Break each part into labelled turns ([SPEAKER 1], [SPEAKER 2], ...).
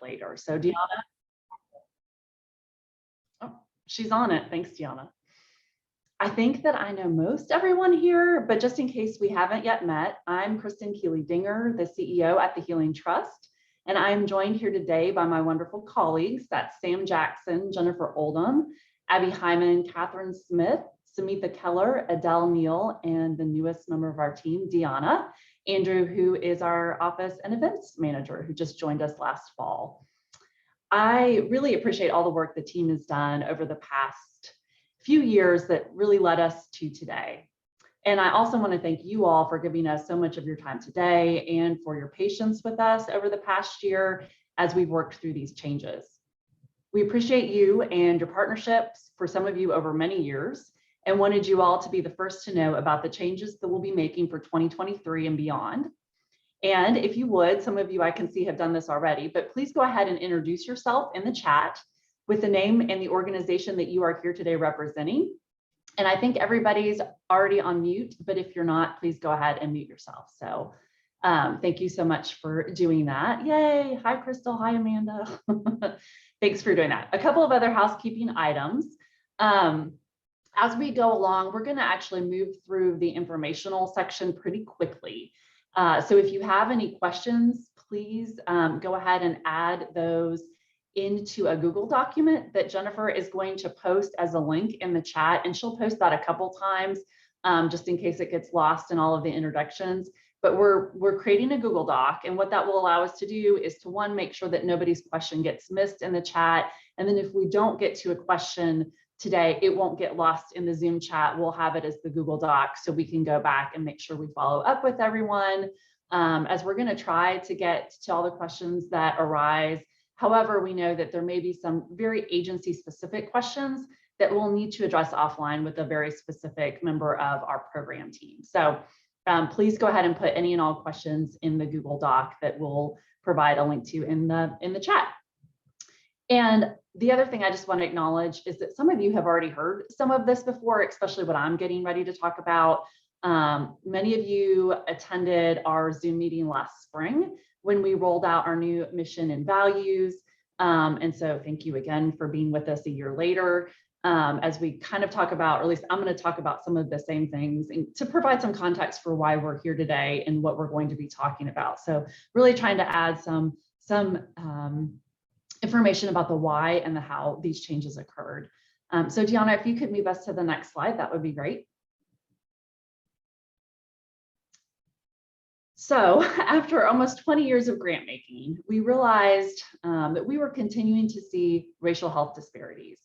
[SPEAKER 1] later. So Deanna, oh, she's on it. Thanks, Deanna. I think that I know most everyone here, but just in case we haven't yet met, I'm Kristen Keeley-Dinger, the CEO at the Healing Trust, and I am joined here today by my wonderful colleagues. That's Sam Jackson, Jennifer Oldham, Abby Hyman, Catherine Smith, Samitha Keller, Adele Neal, and the newest member of our team, Deanna, Andrew, who is our office and events manager, who just joined us last fall. I really appreciate all the work the team has done over the past few years that really led us to today. And I also want to thank you all for giving us so much of your time today and for your patience with us over the past year as we've worked through these changes. We appreciate you and your partnerships for some of you over many years and wanted you all to be the first to know about the changes that we'll be making for 2023 and beyond. And if you would, some of you I can see have done this already, but please go ahead and introduce yourself in the chat with the name and the organization that you are here today representing. And I think everybody's already on mute, but if you're not, please go ahead and mute yourself. So thank you so much for doing that. Yay. Hi, Crystal. Hi, Amanda. Thanks for doing that. A couple of other housekeeping items. As we go along, we're going to actually move through the informational section pretty quickly. So if you have any questions, please go ahead and add those into a Google document that Jennifer is going to post as a link in the chat, and she'll post that a couple times just in case it gets lost in all of the introductions. But we're creating a Google Doc, and what that will allow us to do is to, one, make sure that nobody's question gets missed in the chat, and then if we don't get to a question today, it won't get lost in the Zoom chat. We'll have it as the Google Doc so we can go back and make sure we follow up with everyone as we're going to try to get to all the questions that arise. However, we know that there may be some very agency specific questions that we'll need to address offline with a very specific member of our program team. So please go ahead and put any and all questions in the Google Doc that we'll provide a link to in the chat. And the other thing I just want to acknowledge is that some of you have already heard some of this before, especially what I'm getting ready to talk about. Many of you attended our Zoom meeting last spring when we rolled out our new mission and values. And so thank you again for being with us a year later as we kind of talk about, or at least I'm going to talk about some of the same things and to provide some context for why we're here today and what we're going to be talking about. So really trying to add some information about the why and the how these changes occurred. So Deanna, if you could move us to the next slide, that would be great. So after almost 20 years of grant making, we realized that we were continuing to see racial health disparities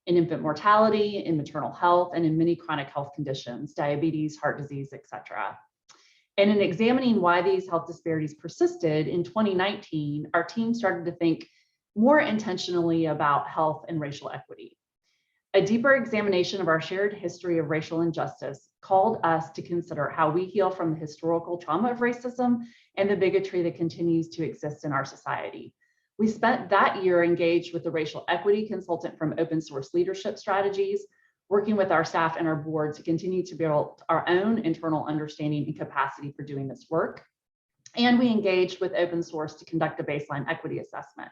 [SPEAKER 1] in infant mortality, in maternal health, and in many chronic health conditions, diabetes, heart disease, et cetera. And in examining why these health disparities persisted in 2019, our team started to think more intentionally about health and racial equity. A deeper examination of our shared history of racial injustice called us to consider how we heal from the historical trauma of racism and the bigotry that continues to exist in our society. We spent that year engaged with a racial equity consultant from Open Source Leadership Strategies, working with our staff and our board to continue to build our own internal understanding and capacity for doing this work. And we engaged with Open Source to conduct a baseline equity assessment.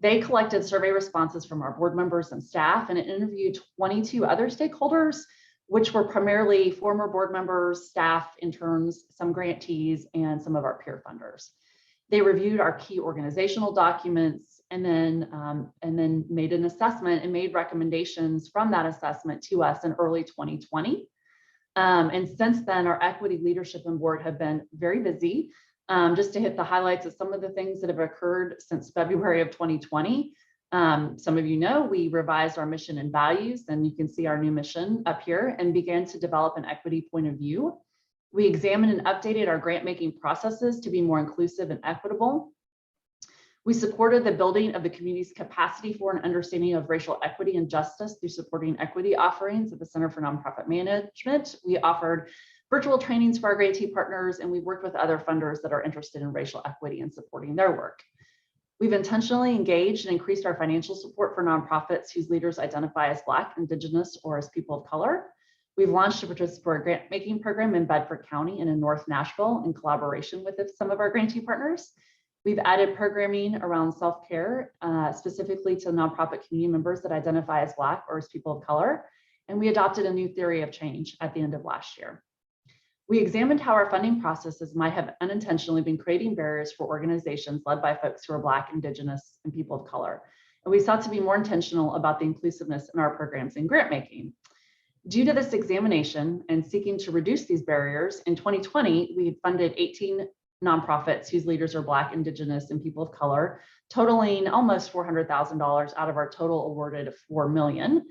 [SPEAKER 1] They collected survey responses from our board members and staff and interviewed 22 other stakeholders, which were primarily former board members, staff, interns, some grantees, and some of our peer funders. They reviewed our key organizational documents and then made an assessment and made recommendations from that assessment to us in early 2020. And since then, our equity leadership and board have been very busy. Just to hit the highlights of some of the things that have occurred since February of 2020. Some of you know we revised our mission and values, and you can see our new mission up here, and began to develop an equity point of view. We examined and updated our grant making processes to be more inclusive and equitable. We supported the building of the community's capacity for an understanding of racial equity and justice through supporting equity offerings at the Center for Nonprofit Management. We offered virtual trainings for our grantee partners, and we worked with other funders that are interested in racial equity and supporting their work. We've intentionally engaged and increased our financial support for nonprofits whose leaders identify as Black, Indigenous, or as people of color. We've launched a participatory grant making program in Bedford County and in North Nashville in collaboration with some of our grantee partners. We've added programming around self-care, specifically to nonprofit community members that identify as Black or as people of color. And we adopted a new theory of change at the end of last year. We examined how our funding processes might have unintentionally been creating barriers for organizations led by folks who are Black, Indigenous, and people of color. And we sought to be more intentional about the inclusiveness in our programs and grant making. Due to this examination and seeking to reduce these barriers, in 2020, we had funded 18 nonprofits whose leaders are Black, Indigenous, and people of color, totaling almost $400,000 out of our total awarded of $4 million.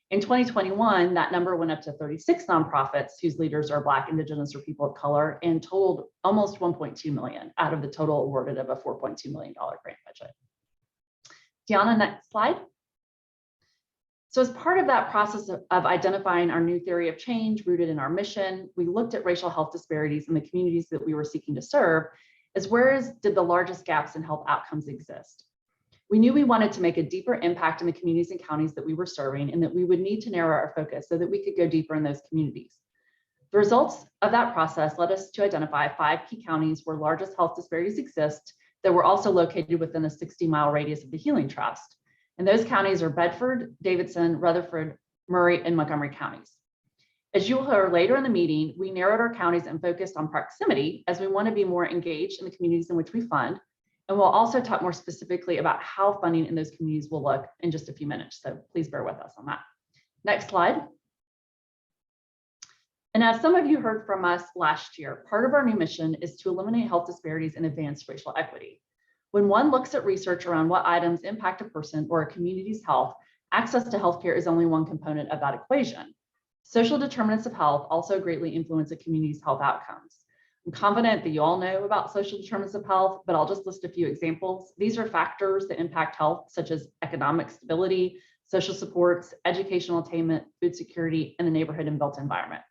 [SPEAKER 1] In 2021, that number went up to 36 nonprofits whose leaders are Black, Indigenous, or people of color, and totaled almost 1.2 million out of the total awarded of a $4.2 million grant budget. Deanna, next slide. So as part of that process of identifying our new theory of change rooted in our mission, we looked at racial health disparities in the communities that we were seeking to serve, as where did the largest gaps in health outcomes exist. We knew we wanted to make a deeper impact in the communities and counties that we were serving, and that we would need to narrow our focus so that we could go deeper in those communities. The results of that process led us to identify 5 key counties where largest health disparities exist that were also located within a 60-mile radius of the Healing Trust. And those counties are Bedford, Davidson, Rutherford, Murray, and Montgomery counties. As you'll hear later in the meeting, we narrowed our counties and focused on proximity as we want to be more engaged in the communities in which we fund. And we'll also talk more specifically about how funding in those communities will look in just a few minutes. So please bear with us on that. Next slide. And as some of you heard from us last year, part of our new mission is to eliminate health disparities and advance racial equity. When one looks at research around what items impact a person or a community's health, access to healthcare is only one component of that equation. Social determinants of health also greatly influence a community's health outcomes. I'm confident that you all know about social determinants of health, but I'll just list a few examples. These are factors that impact health, such as economic stability, social supports, educational attainment, food security, and the neighborhood and built environment.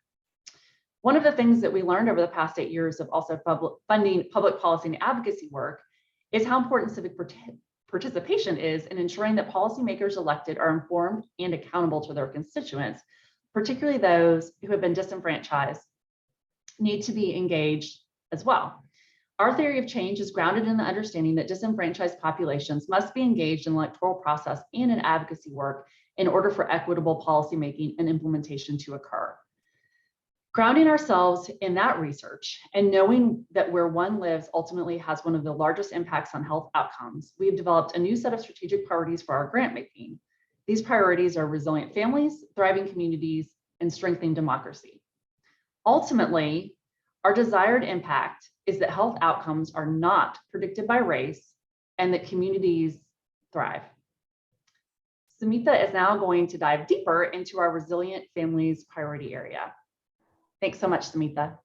[SPEAKER 1] One of the things that we learned over the past 8 years of also funding public policy and advocacy work is how important civic participation is in ensuring that policymakers elected are informed and accountable to their constituents, particularly those who have been disenfranchised need to be engaged as well. Our theory of change is grounded in the understanding that disenfranchised populations must be engaged in the electoral process and in advocacy work in order for equitable policymaking and implementation to occur. Grounding ourselves in that research and knowing that where one lives ultimately has one of the largest impacts on health outcomes, we have developed a new set of strategic priorities for our grant making. These priorities are resilient families, thriving communities, and strengthening democracy. Ultimately, our desired impact is that health outcomes are not predicted by race and that communities thrive. Samita is now going to dive deeper into our resilient families priority area. Thanks so much, Samita.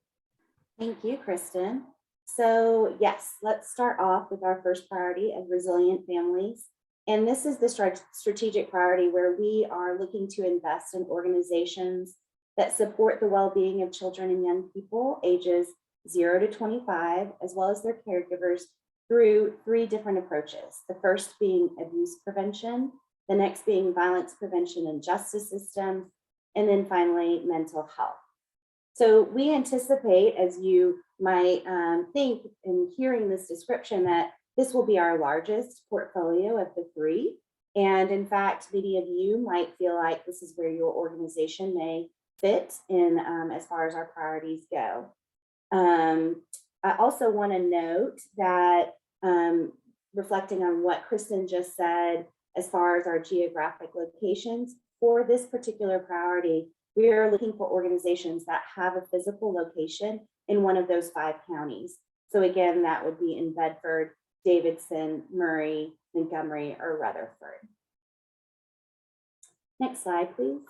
[SPEAKER 2] Thank you, Kristen. So yes, let's start off with our first priority of resilient families. And this is the strategic priority where we are looking to invest in organizations that support the well-being of children and young people ages 0 to 25, as well as their caregivers through 3 different approaches. The first being abuse prevention, the next being violence prevention and justice systems, and then finally, mental health. So we anticipate, as you might think in hearing this description, that this will be our largest portfolio of the 3. And in fact, many of you might feel like this is where your organization may fit in as far as our priorities go. I also want to note that reflecting on what Kristen just said, as far as our geographic locations, for this particular priority, we are looking for organizations that have a physical location in one of those 5 counties. So again, that would be in Bedford, Davidson, Murray, Montgomery, or Rutherford. Next slide, please.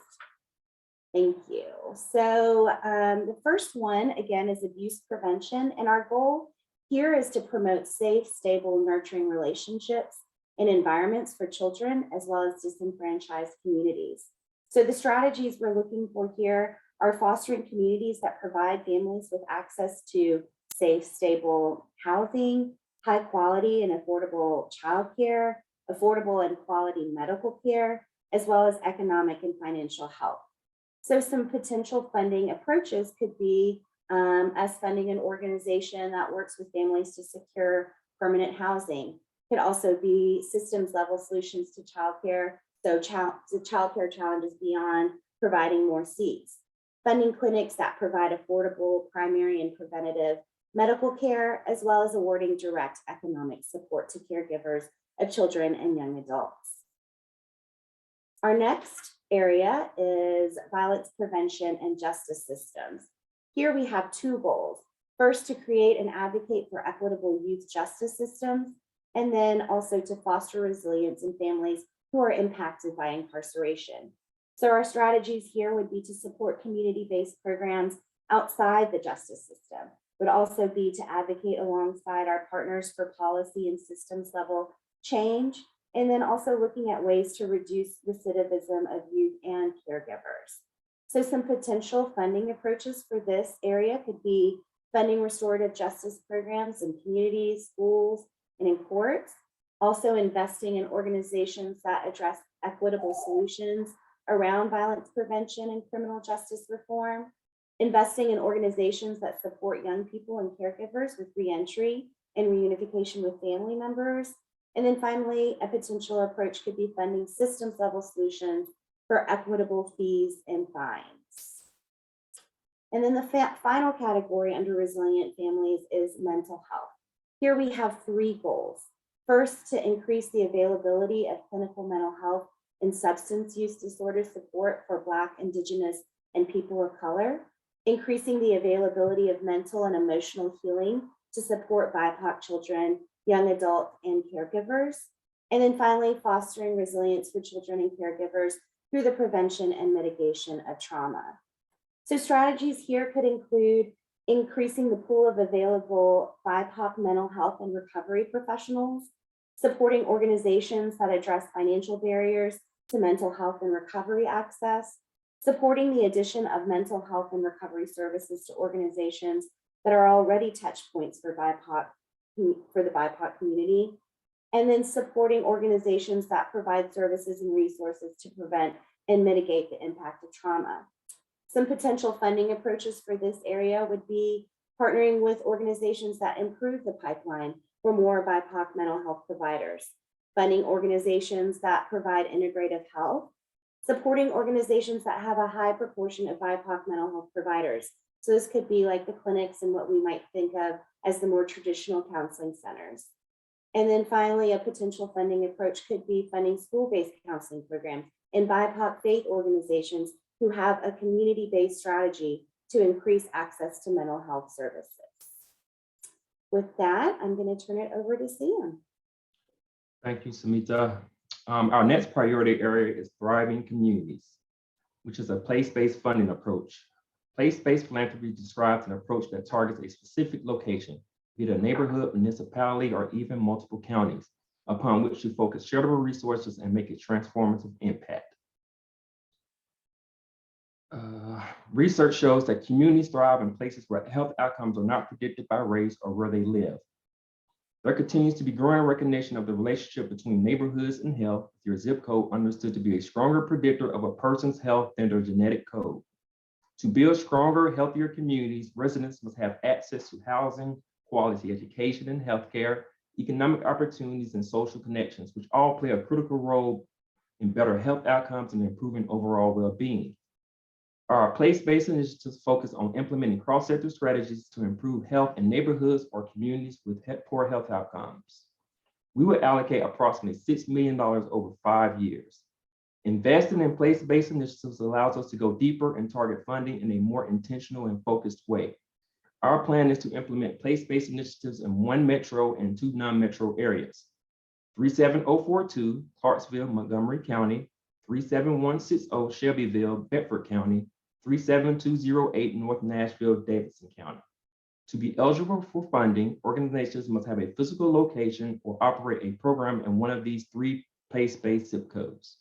[SPEAKER 2] Thank you. So the first one, again, is abuse prevention. And our goal here is to promote safe, stable, nurturing relationships and environments for children, as well as disenfranchised communities. So the strategies we're looking for here are fostering communities that provide families with access to safe, stable housing, high quality and affordable childcare, affordable and quality medical care, as well as economic and financial help. So some potential funding approaches could be us funding an organization that works with families to secure permanent housing. Could also be systems level solutions to childcare. So the childcare challenges beyond providing more seats. Funding clinics that provide affordable primary and preventative medical care, as well as awarding direct economic support to caregivers of children and young adults. Our next area is violence prevention and justice systems. Here we have two goals. First, to create and advocate for equitable youth justice systems, and then also to foster resilience in families who are impacted by incarceration. So our strategies here would be to support community-based programs outside the justice system, would also be to advocate alongside our partners for policy and systems level change, and then also looking at ways to reduce recidivism of youth and caregivers. So some potential funding approaches for this area could be funding restorative justice programs in communities, schools, and in courts. Also investing in organizations that address equitable solutions around violence prevention and criminal justice reform. Investing in organizations that support young people and caregivers with reentry and reunification with family members. And then finally, a potential approach could be funding systems level solutions for equitable fees and fines. And then the final category under resilient families is mental health. Here we have three goals. First, to increase the availability of clinical mental health and substance use disorder support for Black, Indigenous, and people of color. Increasing the availability of mental and emotional healing to support BIPOC children, young adults, and caregivers. And then finally, fostering resilience for children and caregivers through the prevention and mitigation of trauma. So strategies here could include increasing the pool of available BIPOC mental health and recovery professionals, supporting organizations that address financial barriers to mental health and recovery access, supporting the addition of mental health and recovery services to organizations that are already touch points for the BIPOC community, and then supporting organizations that provide services and resources to prevent and mitigate the impact of trauma. Some potential funding approaches for this area would be partnering with organizations that improve the pipeline for more BIPOC mental health providers, funding organizations that provide integrative health, supporting organizations that have a high proportion of BIPOC mental health providers. So this could be like the clinics and what we might think of as the more traditional counseling centers. And then finally, a potential funding approach could be funding school-based counseling programs and BIPOC faith organizations who have a community-based strategy to increase access to mental health services. With that, I'm going to turn it over to Sam.
[SPEAKER 3] Thank you, Samita. Our next priority area is thriving communities, which is a place-based funding approach. Place-based philanthropy describes an approach that targets a specific location, be it a neighborhood, municipality, or even multiple counties, upon which to focus shareable resources and make a transformative impact. Research shows that communities thrive in places where health outcomes are not predicted by race or where they live. There continues to be growing recognition of the relationship between neighborhoods and health, with your zip code understood to be a stronger predictor of a person's health than their genetic code. To build stronger, healthier communities, residents must have access to housing, quality education and healthcare, economic opportunities, and social connections, which all play a critical role in better health outcomes and improving overall well-being. Our place-based initiatives focus on implementing cross-sector strategies to improve health in neighborhoods or communities with poor health outcomes. We will allocate approximately $6 million over 5 years. Investing in place-based initiatives allows us to go deeper and target funding in a more intentional and focused way. Our plan is to implement place-based initiatives in 1 metro and 2 non-metro areas: 37042, Clarksville, Montgomery County; 37160, Shelbyville, Bedford County; 37208, North Nashville, Davidson County. To be eligible for funding, organizations must have a physical location or operate a program in one of these 3 place-based zip codes.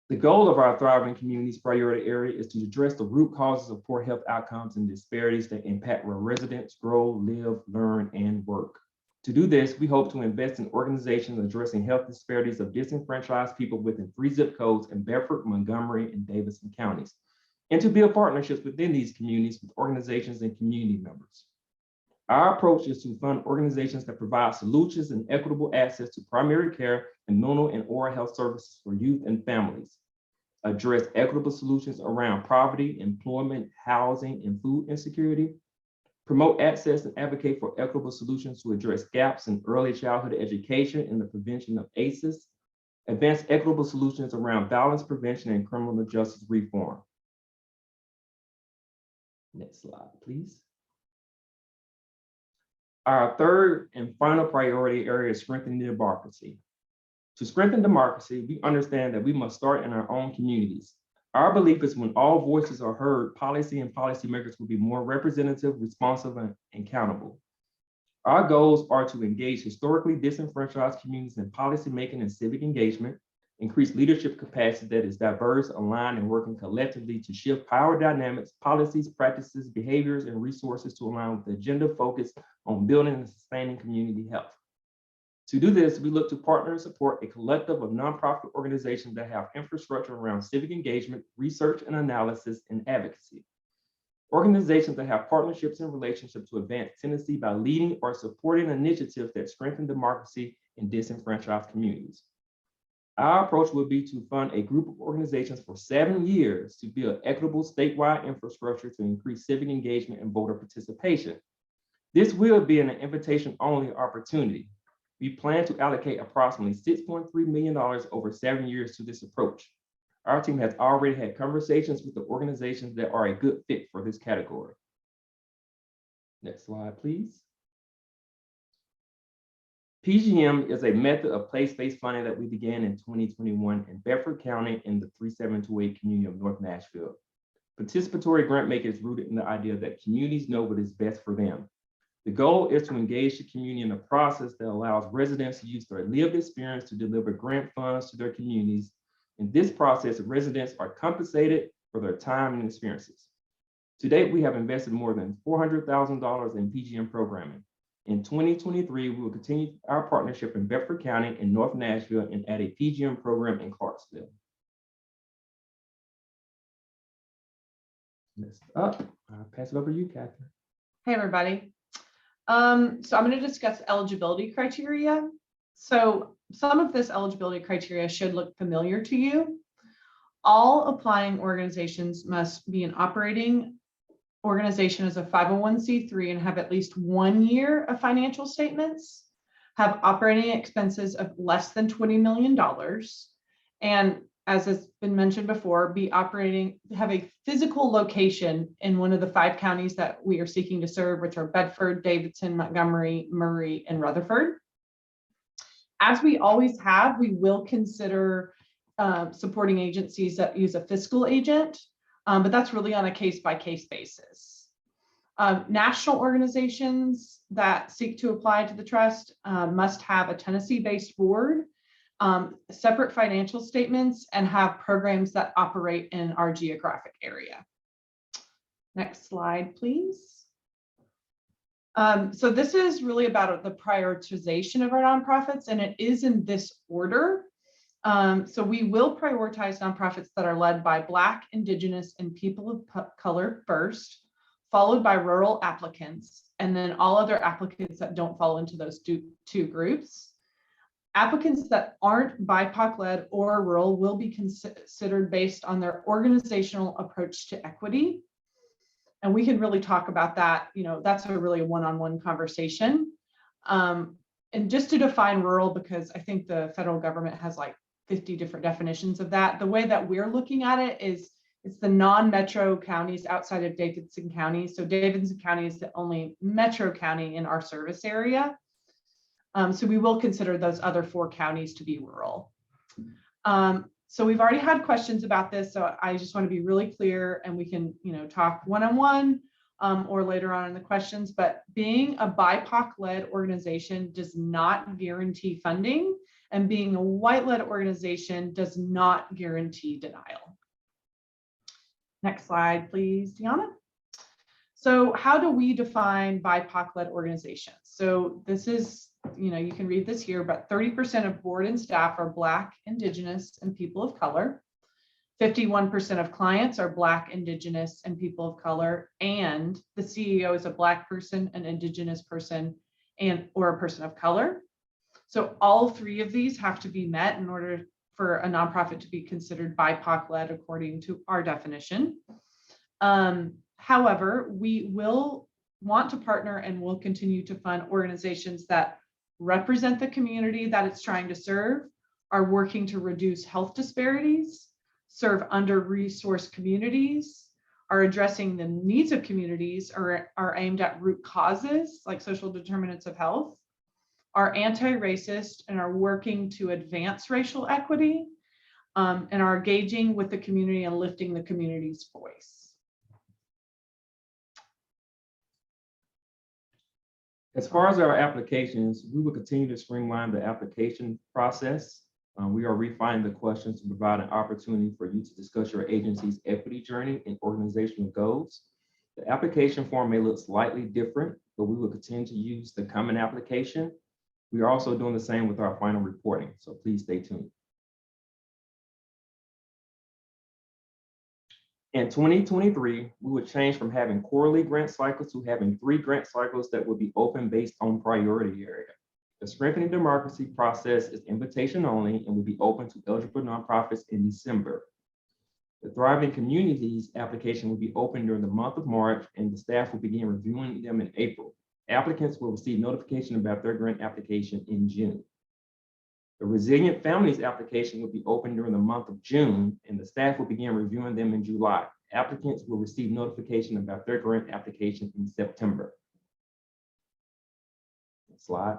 [SPEAKER 3] The goal of our Thriving Communities priority area is to address the root causes of poor health outcomes and disparities that impact where residents grow, live, learn, and work. To do this, we hope to invest in organizations addressing health disparities of disenfranchised people within 3 zip codes in Bedford, Montgomery, and Davidson counties, and to build partnerships within these communities with organizations and community members. Our approach is to fund organizations that provide solutions and equitable access to primary care and mental and oral health services for youth and families, address equitable solutions around poverty, employment, housing, and food insecurity, promote access and advocate for equitable solutions to address gaps in early childhood education and the prevention of ACEs, advance equitable solutions around violence prevention and criminal justice reform. Next slide, please. Our third and final priority area is strengthening democracy. To strengthen democracy, we understand that we must start in our own communities. Our belief is when all voices are heard, policy and policymakers will be more representative, responsive, and accountable. Our goals are to engage historically disenfranchised communities in policymaking and civic engagement, increase leadership capacity that is diverse, aligned, and working collectively to shift power dynamics, policies, practices, behaviors, and resources to align with the agenda focused on building and sustaining community health. To do this, we look to partner and support a collective of nonprofit organizations that have infrastructure around civic engagement, research and analysis, and advocacy. Organizations that have partnerships and relationships to advance tendency by leading or supporting initiatives that strengthen democracy in disenfranchised communities. Our approach will be to fund a group of organizations for 7 years to build equitable statewide infrastructure to increase civic engagement and voter participation. This will be an invitation-only opportunity. We plan to allocate approximately $6.3 million over 7 years to this approach. Our team has already had conversations with the organizations that are a good fit for this category. Next slide, please. PGM is a method of place-based funding that we began in 2021 in Bedford County in the 3728 community of North Nashville. Participatory grant making is rooted in the idea that communities know what is best for them. The goal is to engage the community in a process that allows residents to use their lived experience to deliver grant funds to their communities. In this process, residents are compensated for their time and experiences. To date, we have invested more than $400,000 in PGM programming. In 2023, we will continue our partnership in Bedford County and North Nashville and add a PGM program in Clarksville. Next up, I'll pass it over to you, Catherine.
[SPEAKER 1] Hey, everybody. So I'm going to discuss eligibility criteria. So some of this eligibility criteria should look familiar to you. All applying organizations must be an operating organization as a 501c3 and have at least 1 year of financial statements, have operating expenses of less than $20 million, and as has been mentioned before, have a physical location in one of the 5 counties that we are seeking to serve, which are Bedford, Davidson, Montgomery, Murray, and Rutherford. As we always have, we will consider supporting agencies that use a fiscal agent, but that's really on a case-by-case basis. National organizations that seek to apply to the trust must have a Tennessee-based board, separate financial statements, and have programs that operate in our geographic area. Next slide, please. So this is really about the prioritization of our nonprofits, and it is in this order. So we will prioritize nonprofits that are led by Black, Indigenous, and people of color first, followed by rural applicants, and then all other applicants that don't fall into those two groups. Applicants that aren't BIPOC-led or rural will be considered based on their organizational approach to equity. And we can really talk about that. That's really a one-on-one conversation. And just to define rural, because I think the federal government has like 50 different definitions of that. The way that we're looking at it is it's the non-metro counties outside of Davidson County. So Davidson County is the only metro county in our service area. So we will consider those other 4 counties to be rural. So we've already had questions about this. So I just want to be really clear, and we can, talk one-on-one or later on in the questions, but being a BIPOC-led organization does not guarantee funding, and being a white-led organization does not guarantee denial. Next slide, please, Deanna. So how do we define BIPOC-led organizations? So this is, you can read this here, but 30% of board and staff are Black, Indigenous, and people of color.
[SPEAKER 4] 51% of clients are Black, Indigenous, and people of color, and the CEO is a Black person, an Indigenous person, or a person of color. So all three of these have to be met in order for a nonprofit to be considered BIPOC-led according to our definition. However, we will want to partner and will continue to fund organizations that represent the community that it's trying to serve, are working to reduce health disparities, serve under-resourced communities, are addressing the needs of communities, or are aimed at root causes like social determinants of health, are anti-racist and are working to advance racial equity, and are engaging with the community and lifting the community's voice.
[SPEAKER 3] As far as our applications, we will continue to streamline the application process. We are refining the questions to provide an opportunity for you to discuss your agency's equity journey and organizational goals. The application form may look slightly different, but we will continue to use the common application. We are also doing the same with our final reporting, so please stay tuned. In 2023, we would change from having quarterly grant cycles to having 3 grant cycles that will be open based on priority area. The Strengthening Democracy process is invitation only and will be open to eligible nonprofits in December. The Thriving Communities application will be open during the month of March, and the staff will begin reviewing them in April. Applicants will receive notification about their grant application in June. The Resilient Families application will be open during the month of June, and the staff will begin reviewing them in July. Applicants will receive notification about their grant application in September. Next slide.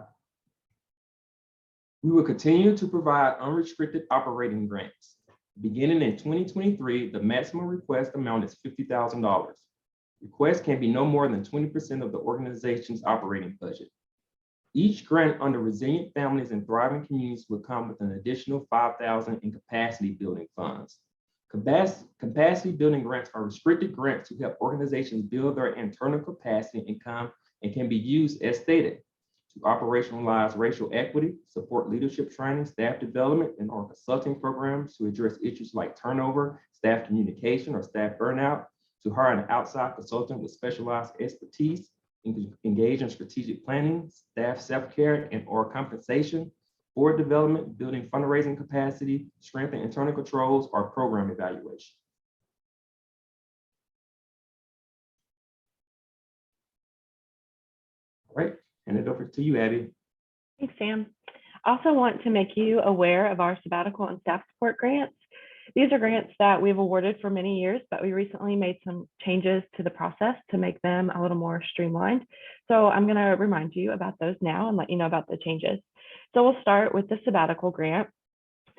[SPEAKER 3] We will continue to provide unrestricted operating grants. Beginning in 2023, the maximum request amount is $50,000. Requests can be no more than 20% of the organization's operating budget. Each grant under Resilient Families and Thriving Communities will come with an additional $5,000 in capacity building funds. Capacity building grants are restricted grants to help organizations build their internal capacity and can be used as stated to operationalize racial equity, support leadership training, staff development, and or consulting programs to address issues like turnover, staff communication, or staff burnout, to hire an outside consultant with specialized expertise, engage in strategic planning, staff self-care and or compensation, board development, building fundraising capacity, strengthen internal controls, or program evaluation. All right, hand it over to you, Abby.
[SPEAKER 5] Thanks, Sam. I also want to make you aware of our sabbatical and staff support grants. These are grants that we've awarded for many years, but we recently made some changes to the process to make them a little more streamlined. So I'm going to remind you about those now and let you know about the changes. So we'll start with the sabbatical grant.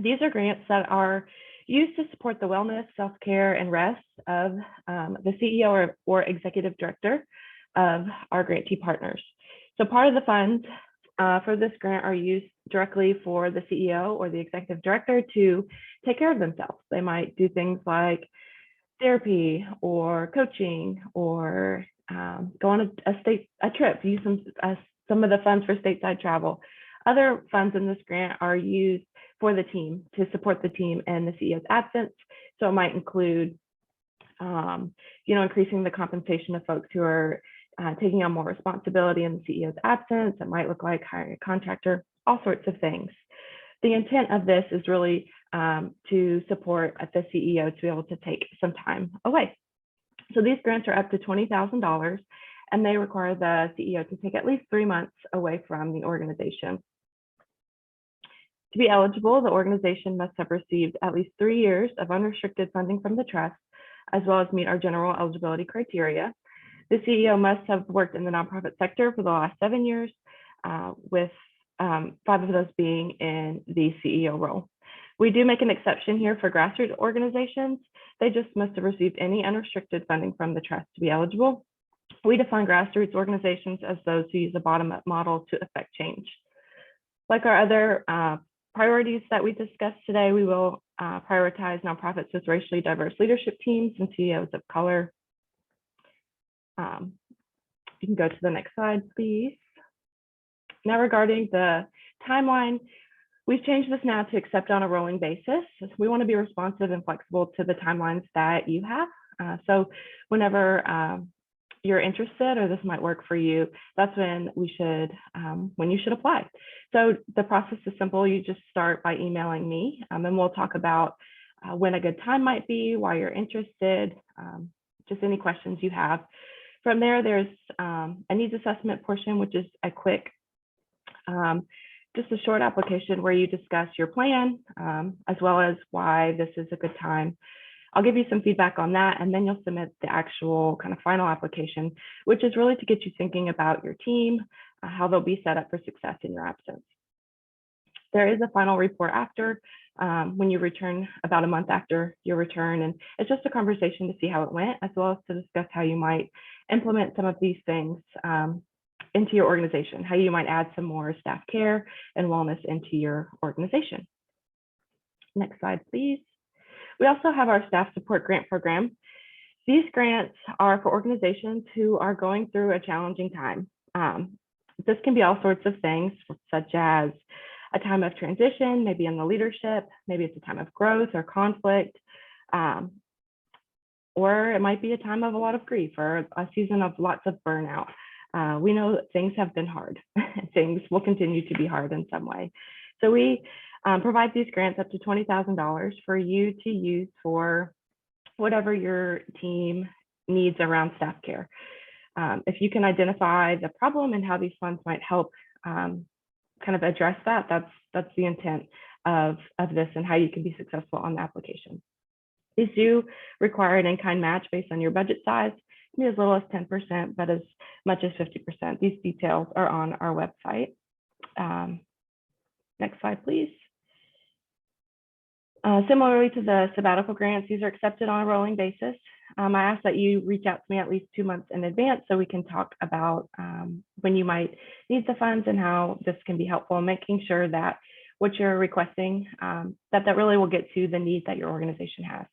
[SPEAKER 5] These are grants that are used to support the wellness, self-care, and rest of the CEO or executive director of our grantee partners. So part of the funds for this grant are used directly for the CEO or the executive director to take care of themselves. They might do things like therapy or coaching or go on a trip, use some of the funds for stateside travel. Other funds in this grant are used for the team to support the team in the CEO's absence. So it might include, increasing the compensation of folks who are taking on more responsibility in the CEO's absence. It might look like hiring a contractor, all sorts of things. The intent of this is really to support the CEO to be able to take some time away. So these grants are up to $20,000, and they require the CEO to take at least 3 months away from the organization. To be eligible, the organization must have received at least 3 years of unrestricted funding from the trust, as well as meet our general eligibility criteria. The CEO must have worked in the nonprofit sector for the last 7 years, with 5 of those being in the CEO role. We do make an exception here for grassroots organizations. They just must have received any unrestricted funding from the trust to be eligible. We define grassroots organizations as those who use a bottom-up model to affect change. Like our other priorities that we discussed today, we will prioritize nonprofits with racially diverse leadership teams and CEOs of color. You can go to the next slide, please. Now, regarding the timeline, We've changed this now to accept on a rolling basis. We want to be responsive and flexible to the timelines that you have. So whenever you're interested or this might work for you, that's when you should apply. So the process is simple. You just start by emailing me, and we'll talk about when a good time might be, why you're interested, just any questions you have. From there, there's a needs assessment portion, which is a quick, just a short application where you discuss your plan, as well as why this is a good time. I'll give you some feedback on that, and then you'll submit the actual kind of final application, which is really to get you thinking about your team, how they'll be set up for success in your absence. There is a final report after, when you return, about a month after your return, and it's just a conversation to see how it went, as well as to discuss how you might implement some of these things into your organization, how you might add some more staff care and wellness into your organization. Next slide, please. We also have our staff support grant program. These grants are for organizations who are going through a challenging time. This can be all sorts of things, such as a time of transition, maybe in the leadership, maybe it's a time of growth or conflict, or it might be a time of a lot of grief or a season of lots of burnout. We know that things have been hard. Things will continue to be hard in some way. So we provide these grants up to $20,000 for you to use for whatever your team needs around staff care. If you can identify the problem and how these funds might help kind of address that, that's the intent of this and how you can be successful on the application. These do require an in-kind match based on your budget size. It can be as little as 10%, but as much as 50%. These details are on our website. Next slide, please. Similarly to the sabbatical grants, these are accepted on a rolling basis. I ask that you reach out to me at least 2 months in advance so we can talk about when you might need the funds and how this can be helpful, and making sure that what you're requesting, that really will get to the need that your organization has.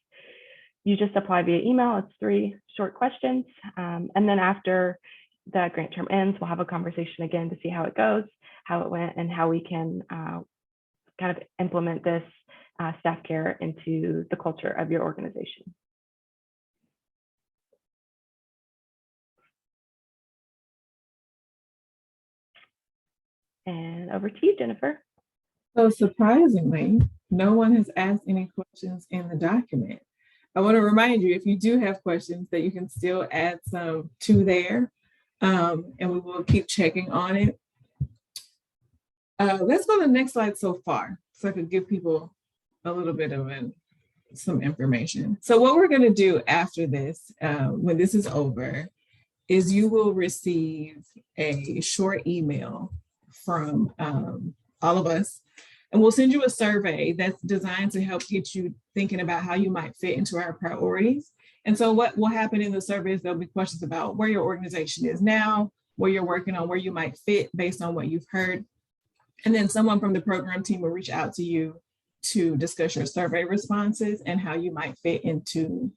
[SPEAKER 5] You just apply via email. It's 3 short questions. And then after the grant term ends, we'll have a conversation again to see how it goes, how it went, and how we can kind of implement this staff care into the culture of your organization. And over to you, Jennifer.
[SPEAKER 6] So surprisingly, no one has asked any questions in the document. I want to remind you, if you do have questions, that you can still add some to there, and we will keep checking on it. Let's go to the next slide so far, so I could give people a little bit of some information. So what we're going to do after this, when this is over, is you will receive a short email from all of us, and we'll send you a survey that's designed to help get you thinking about how you might fit into our priorities. And so what will happen in the survey is there'll be questions about where your organization is now, where you're working on, where you might fit based on what you've heard. And then someone from the program team will reach out to you to discuss your survey responses and how you might fit into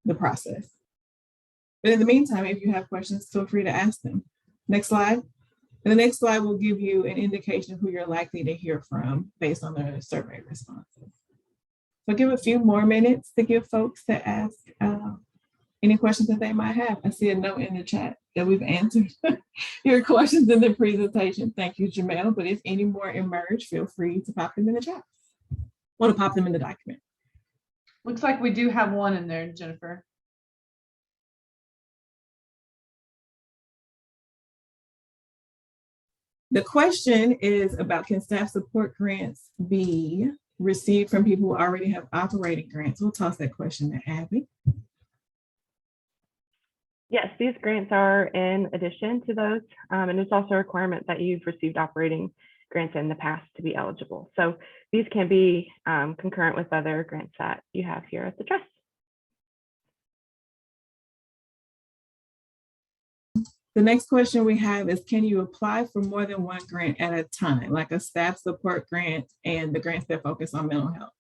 [SPEAKER 6] the process. But in the meantime, if you have questions, feel free to ask them. Next slide. And the next slide will give you an indication of who you're likely to hear from based on the survey responses. So give a few more minutes to give folks to ask any questions that they might have. I see a note in the chat that we've answered your questions in the presentation. Thank you, Jamel. But if any more emerge, feel free to pop them in the chat or to pop them in the document.
[SPEAKER 4] Looks like we do have one in there, Jennifer.
[SPEAKER 6] The question is about, can staff support grants be received from people who already have operating grants? We'll toss that question to Abby.
[SPEAKER 5] Yes, these grants are in addition to those, and it's also a requirement that you've received operating grants in the past to be eligible. So these can be concurrent with other grants that you have here at the Trust.
[SPEAKER 6] The next question we have is, can you apply for more than one grant at a time, like a staff support grant and the grants that focus on mental health?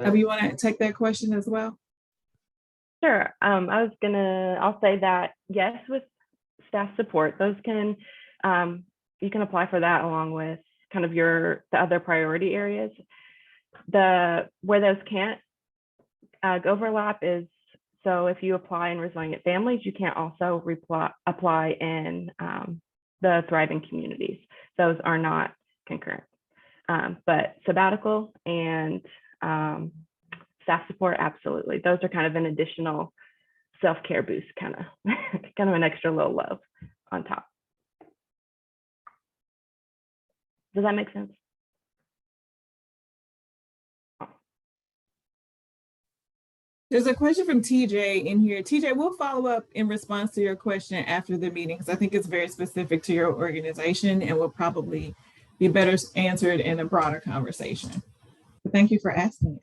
[SPEAKER 6] Abby, you want to take that question as well?
[SPEAKER 5] Sure. I'll say that yes, with staff support. Those can, you can apply for that along with kind of the other priority areas. Where those can't overlap is, so if you apply in resilient families, you can't also apply in the thriving communities. Those are not concurrent. But sabbatical and staff support, absolutely. Those are kind of an additional self-care boost, kind of an extra little love on top. Does that make sense?
[SPEAKER 6] There's a question from TJ in here. TJ, we'll follow up in response to your question after the meeting, because I think it's very specific to your organization and will probably be better answered in a broader conversation. But thank you for asking it.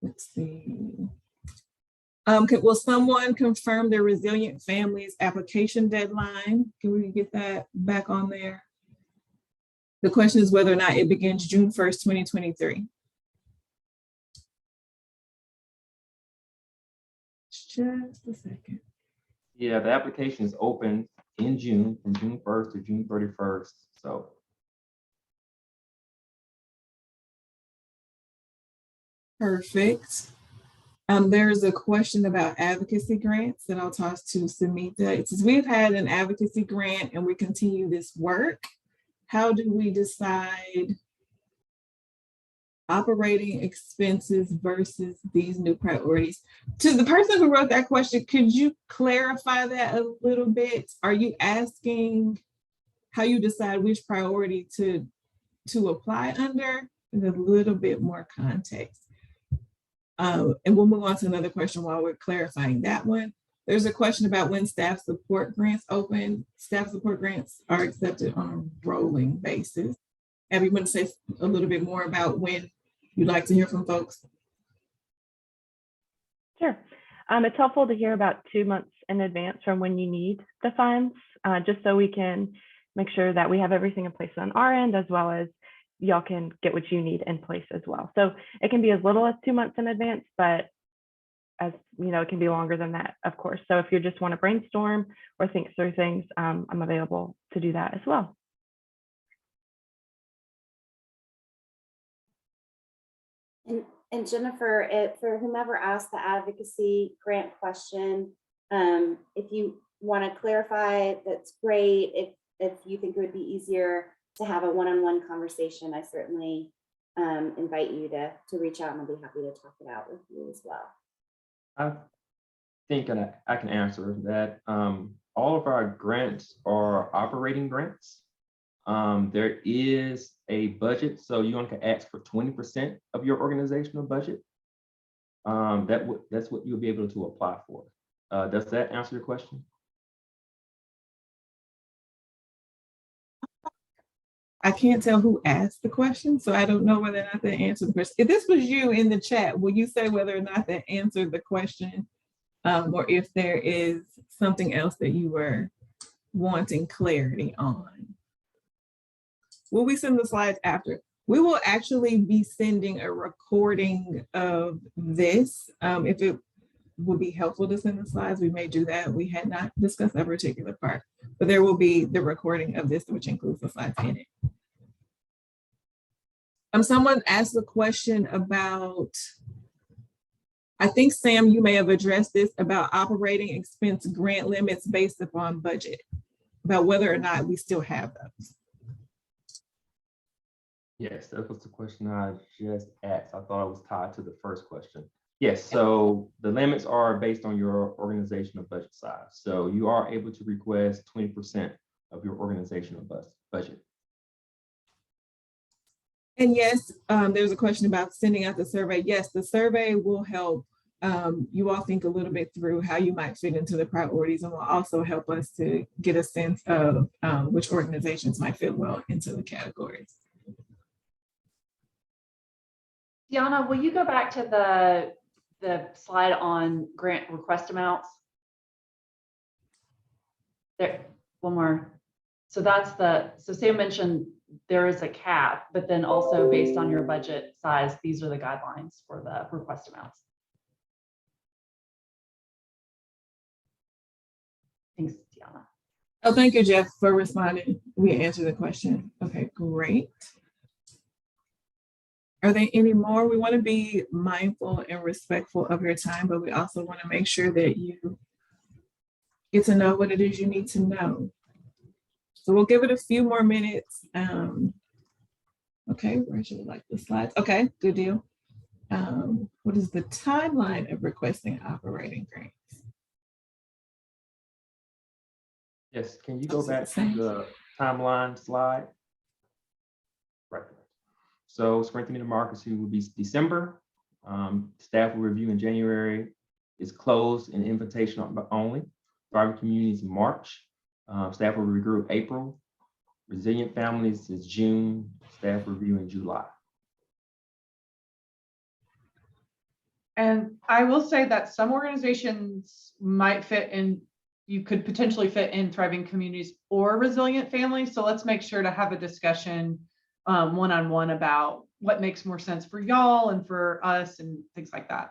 [SPEAKER 6] Let's see. Will someone confirm the Resilient Families application deadline? Can we get that back on there? The question is whether or not it begins June 1st, 2023. Just a second.
[SPEAKER 3] Yeah, the application is open in June, from June 1st to June 31st. So.
[SPEAKER 6] Perfect. There's a question about advocacy grants that I'll toss to Samita. It says, we've had an advocacy grant and we continue this work. How do we decide operating expenses versus these new priorities? To the person who wrote that question, could you clarify that a little bit? Are you asking how you decide which priority to apply under? With a little bit more context. And we'll move on to another question while we're clarifying that one. There's a question about when staff support grants open. Staff support grants are accepted on a rolling basis. Abby, you want to say a little bit more about when you'd like to hear from folks?
[SPEAKER 5] Sure. It's helpful to hear about 2 months in advance from when you need the funds, just so we can make sure that we have everything in place on our end, as well as y'all can get what you need in place as well. So it can be as little as 2 months in advance, but as you know, it can be longer than that, of course. So if you just want to brainstorm or think through things, I'm available to do that as well.
[SPEAKER 2] And Jennifer, for whomever asked the advocacy grant question, if you want to clarify, that's great. If you think it would be easier to have a one-on-one conversation, I certainly invite you to reach out, and I'll be happy to talk it out with you as well.
[SPEAKER 3] I think I can answer that. All of our grants are operating grants. There is a budget, so you only can ask for 20% of your organizational budget. That's what you'll be able to apply for. Does that answer your question?
[SPEAKER 6] I can't tell who asked the question, so I don't know whether or not they answered the question. If this was you in the chat, will you say whether or not they answered the question, or if there is something else that you were wanting clarity on? Will we send the slides after? We will actually be sending a recording of this. If it would be helpful to send the slides, we may do that. We had not discussed that particular part, but there will be the recording of this, which includes the slides in it. Someone asked a question about, I think Sam, you may have addressed this, about operating expense grant limits based upon budget, about whether or not we still have those.
[SPEAKER 3] Yes, that was the question I just asked. I thought it was tied to the first question. Yes, so the limits are based on your organizational budget size. So you are able to request 20% of your organizational budget.
[SPEAKER 6] And yes, there's a question about sending out the survey. Yes, the survey will help you all think a little bit through how you might fit into the priorities, and will also help us to get a sense of which organizations might fit well into the categories.
[SPEAKER 1] Deanna, will you go back to the slide on grant request amounts? There, one more. So that's so Sam mentioned there is a cap, but then also based on your budget size, these are the guidelines for the request amounts. Thanks, Deanna.
[SPEAKER 6] Oh, thank you, Jeff, for responding. We answered the question. Okay, great. Are there any more? We want to be mindful and respectful of your time, but we also want to make sure that you get to know what it is you need to know. So we'll give it a few more minutes. Okay, where should we like the slides? Okay, good deal. What is the timeline of requesting operating grants?
[SPEAKER 3] Yes, can you go back to the timeline slide? Right. So strengthening democracy will be December. Staff will review in January. Is closed and invitational only. Thriving communities in March. Staff will review April. Resilient families is June. Staff review in July.
[SPEAKER 4] And I will say that some organizations might fit in, you could potentially fit in thriving communities or resilient families. So let's make sure to have a discussion one-on-one about what makes more sense for y'all and for us and things like that.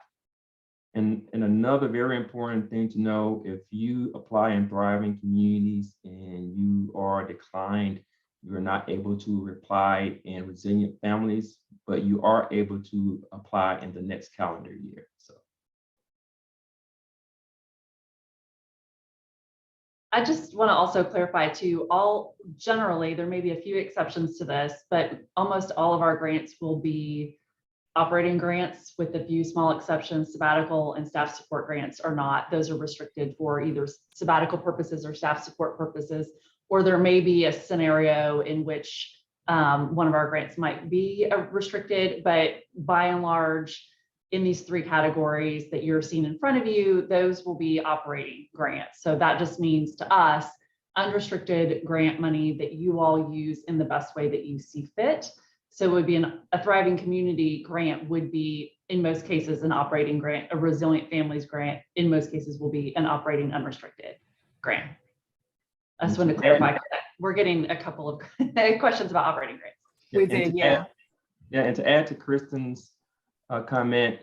[SPEAKER 3] And another very important thing to know, if you apply in thriving communities and you are declined, you're not able to apply in resilient families, but you are able to apply in the next calendar year. So
[SPEAKER 1] I just want to also clarify too, generally, there may be a few exceptions to this, but almost all of our grants will be operating grants with a few small exceptions. Sabbatical and staff support grants are not. Those are restricted for either sabbatical purposes or staff support purposes, or there may be a scenario in which one of our grants might be restricted, but by and large, in these three categories that you're seeing in front of you, those will be operating grants. So that just means to us, unrestricted grant money that you all use in the best way that you see fit. So it would be a thriving community grant would be, in most cases, an operating grant. A resilient families grant, in most cases, will be an operating unrestricted grant. I just want to clarify that we're getting a couple of questions about operating grants.
[SPEAKER 6] We did, yeah.
[SPEAKER 3] And to add to Kristen's comment,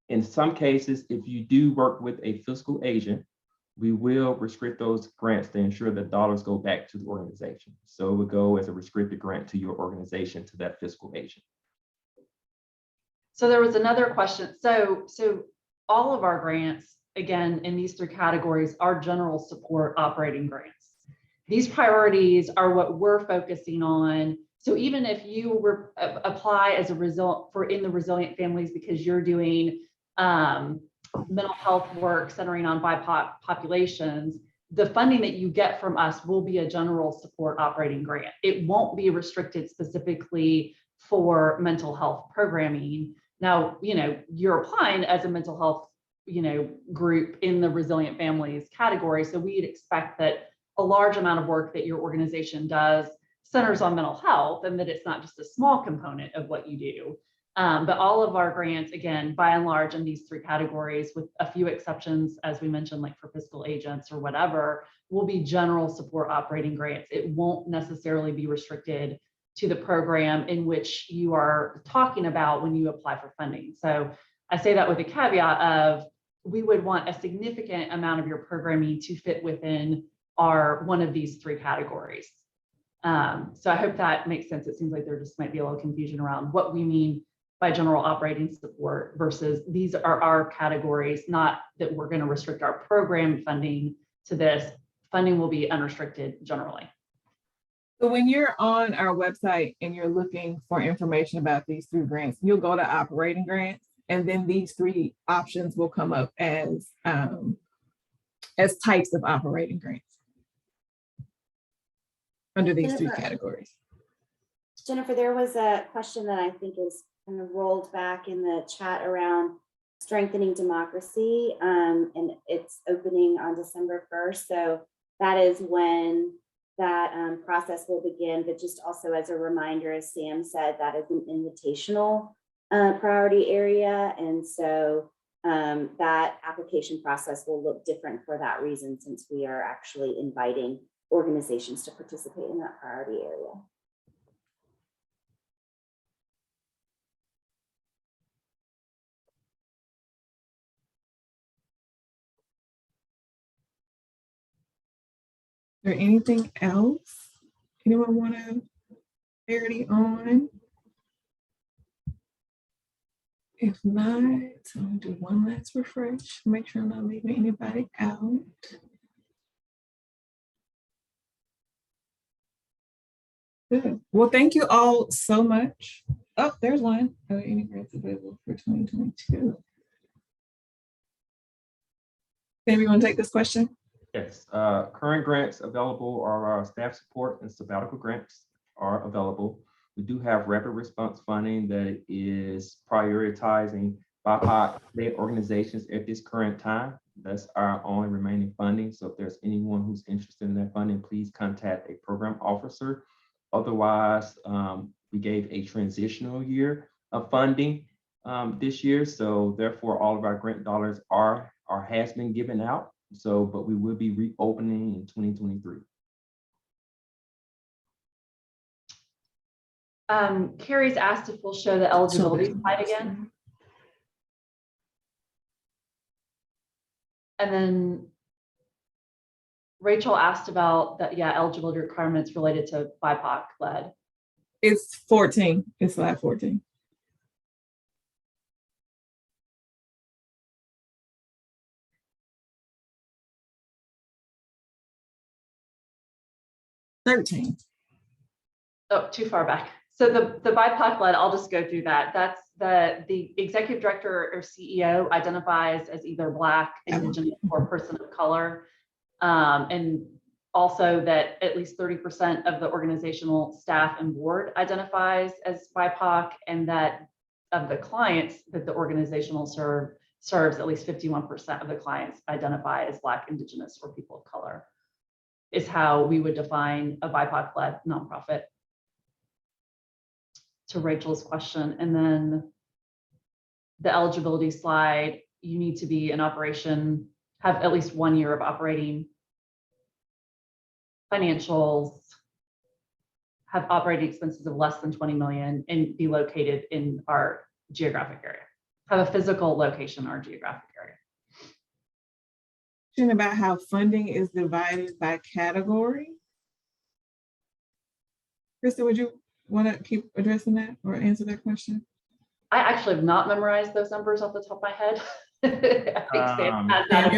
[SPEAKER 3] in some cases, if you do work with a fiscal agent, we will restrict those grants to ensure that dollars go back to the organization. So it would go as a restricted grant to your organization, to that fiscal agent.
[SPEAKER 1] So there was another question. So all of our grants, again, in these three categories, are general support operating grants. These priorities are what we're focusing on. So even if you were apply as a result in the resilient families because you're doing mental health work centering on BIPOC populations, the funding that you get from us will be a general support operating grant. It won't be restricted specifically for mental health programming. Now, you're applying as a mental health, group in the resilient families category. So we'd expect that a large amount of work that your organization does centers on mental health, and that it's not just a small component of what you do. But all of our grants, again, by and large, in these three categories, with a few exceptions, as we mentioned, like for fiscal agents or whatever, will be general support operating grants. It won't necessarily be restricted to the program in which you are talking about when you apply for funding. So I say that with a caveat of, we would want a significant amount of your programming to fit within one of these three categories. So I hope that makes sense. It seems like there just might be a little confusion around what we mean by general operating support versus these are our categories, not that we're going to restrict our program funding to this. Funding will be unrestricted generally.
[SPEAKER 6] So when you're on our website and you're looking for information about these three grants, you'll go to operating grants, and then these three options will come up as types of operating grants under these three categories.
[SPEAKER 2] Jennifer, there was a question that I think is kind of rolled back in the chat around strengthening democracy, and it's opening on December 1st. So that is when that process will begin. But just also as a reminder, as Sam said, that is an invitational priority area. And so that application process will look different for that reason, since we are actually inviting organizations to participate in that priority area.
[SPEAKER 6] there anything else anyone want to clarity on? If not, so I'll do one last refresh, make sure I'm not leaving anybody out. Good. Well, thank you all so much. Oh, there's one. Are there any grants available for 2022? Sam, you want to take this question?
[SPEAKER 3] Yes, current grants available are our staff support and sabbatical grants are available. We do have rapid response funding that is prioritizing BIPOC-led organizations at this current time. That's our only remaining funding. So if there's anyone who's interested in that funding, please contact a program officer. Otherwise, we gave a transitional year of funding this year. So therefore, all of our grant dollars has been given out. So, but we will be reopening in 2023.
[SPEAKER 1] Carrie's asked if we'll show the eligibility slide again. And then Rachel asked about that, yeah, eligibility requirements related to BIPOC led.
[SPEAKER 6] It's 14, it's slide 14.
[SPEAKER 1] Oh, too far back. So the BIPOC led, I'll just go through that. That's the executive director or CEO identifies as either Black, Indigenous, or person of color. And also that at least 30% of the organizational staff and board identifies as BIPOC, and that of the clients that the organizational serves, at least 51% of the clients identify as Black, Indigenous, or people of color, is how we would define a BIPOC-led nonprofit. To Rachel's question. And then the eligibility slide, you need to be in operation, have at least 1 year of operating financials, have operating expenses of less than 20 million, and be located in our geographic area, have a physical location in our geographic area.
[SPEAKER 6] About how funding is divided by category. Kristen, would you want to keep addressing that or answer that question?
[SPEAKER 1] I actually have not memorized those numbers off the top of my head. I think Sam has that.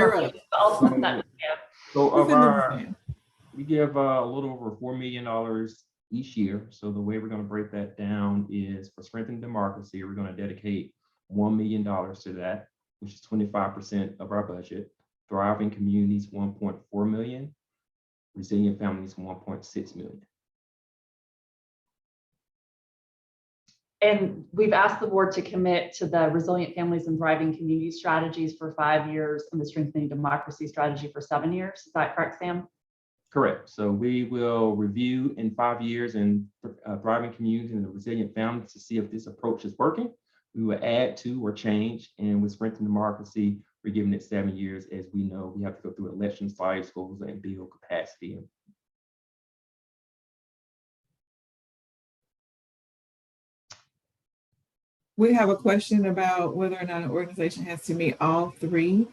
[SPEAKER 3] So of our, we give a little over $4 million each year. So the way we're going to break that down is for strengthening democracy, we're going to dedicate $1 million to that, which is 25% of our budget. Thriving communities, 1.4 million. Resilient families, 1.6 million.
[SPEAKER 1] And we've asked the board to commit to the Resilient Families and Thriving Community strategies for 5 years and the Strengthening Democracy strategy for 7 years. Is that correct, Sam?
[SPEAKER 3] Correct. So we will review in 5 years in Thriving Communities and the Resilient Families to see if this approach is working. We will add to or change, and with Strengthening Democracy, we're giving it 7 years. As we know, we have to go through election cycles and build capacity.
[SPEAKER 6] We have a question about whether or not an organization has to meet all 3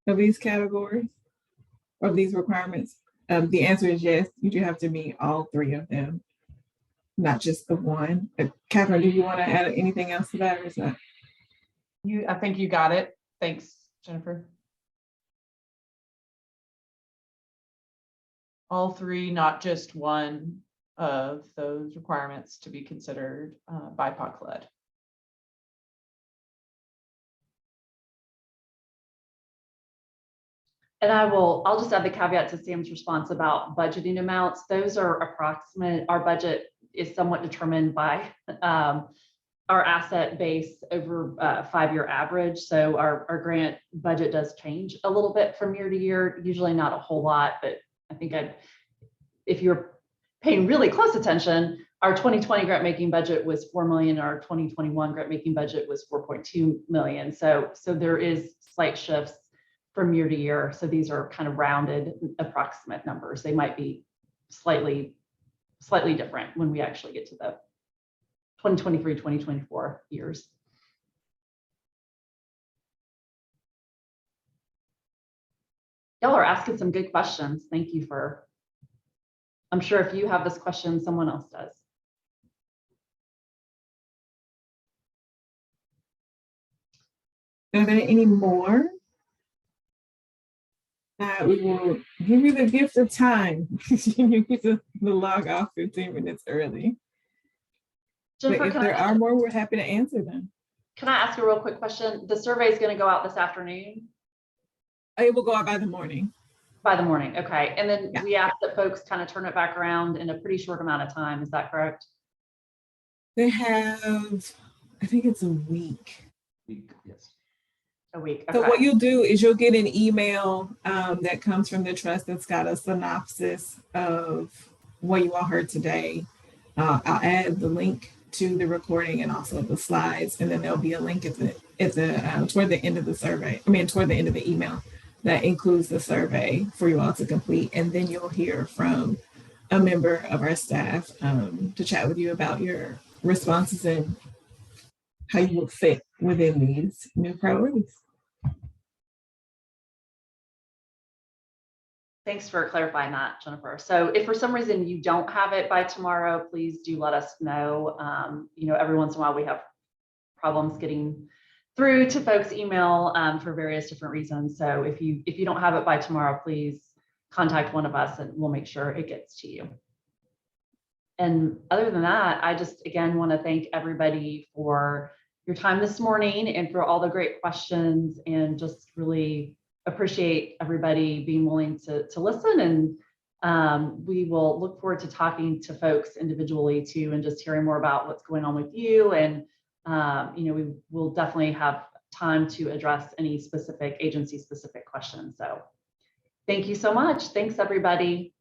[SPEAKER 6] of these categories, of these requirements. The answer is yes, you do have to meet all 3 of them, not just the one. Catherine, do you want to add anything else to that, or is that?
[SPEAKER 4] I think you got it. Thanks, Jennifer. All 3, not just one of those requirements to be considered BIPOC-led.
[SPEAKER 1] And I'll just add the caveat to Sam's response about budgeting amounts. Those are approximate. Our budget is somewhat determined by our asset base over a 5-year average. So our grant budget does change a little bit from year to year, usually not a whole lot, but I think if you're paying really close attention, our 2020 grant making budget was 4 million. Our 2021 grant making budget was 4.2 million. So there is slight shifts from year to year. So these are kind of rounded approximate numbers. They might be slightly different when we actually get to the 2023, 2024 years. Y'all are asking some good questions. Thank you for, I'm sure if you have this question, someone else does.
[SPEAKER 6] Are there any more? We will give you the gift of time. You get to log off 15 minutes early. But
[SPEAKER 1] Jennifer,
[SPEAKER 6] if there are more, we're happy to answer them.
[SPEAKER 1] can I ask a real quick question? The survey is going to go out this afternoon?
[SPEAKER 6] It will go out by the morning.
[SPEAKER 1] By the morning, okay. And then
[SPEAKER 6] Yeah.
[SPEAKER 1] we ask that folks kind of turn it back around in a pretty short amount of time. Is that correct?
[SPEAKER 6] They have, I think it's a week.
[SPEAKER 3] Yes.
[SPEAKER 1] A week,
[SPEAKER 6] So what
[SPEAKER 1] okay.
[SPEAKER 6] you'll do is you'll get an email that comes from the trust that's got a synopsis of what you all heard today. I'll add the link to the recording and also the slides, and then there'll be a link at the toward the end of the survey. I mean, toward the end of the email that includes the survey for you all to complete, and then you'll hear from a member of our staff to chat with you about your responses and how you will fit within these new priorities.
[SPEAKER 1] Thanks for clarifying that, Jennifer. So if for some reason you don't have it by tomorrow, please do let us know. You know, every once in a while we have problems getting through to folks' email for various different reasons. So if you don't have it by tomorrow, please contact one of us and we'll make sure it gets to you. And other than that, I just again want to thank everybody for your time this morning and for all the great questions, and just really appreciate everybody being willing to listen. And we will look forward to talking to folks individually too, and just hearing more about what's going on with you. And you know, we will definitely have time to address any specific agency specific questions. So thank you so much. Thanks, everybody.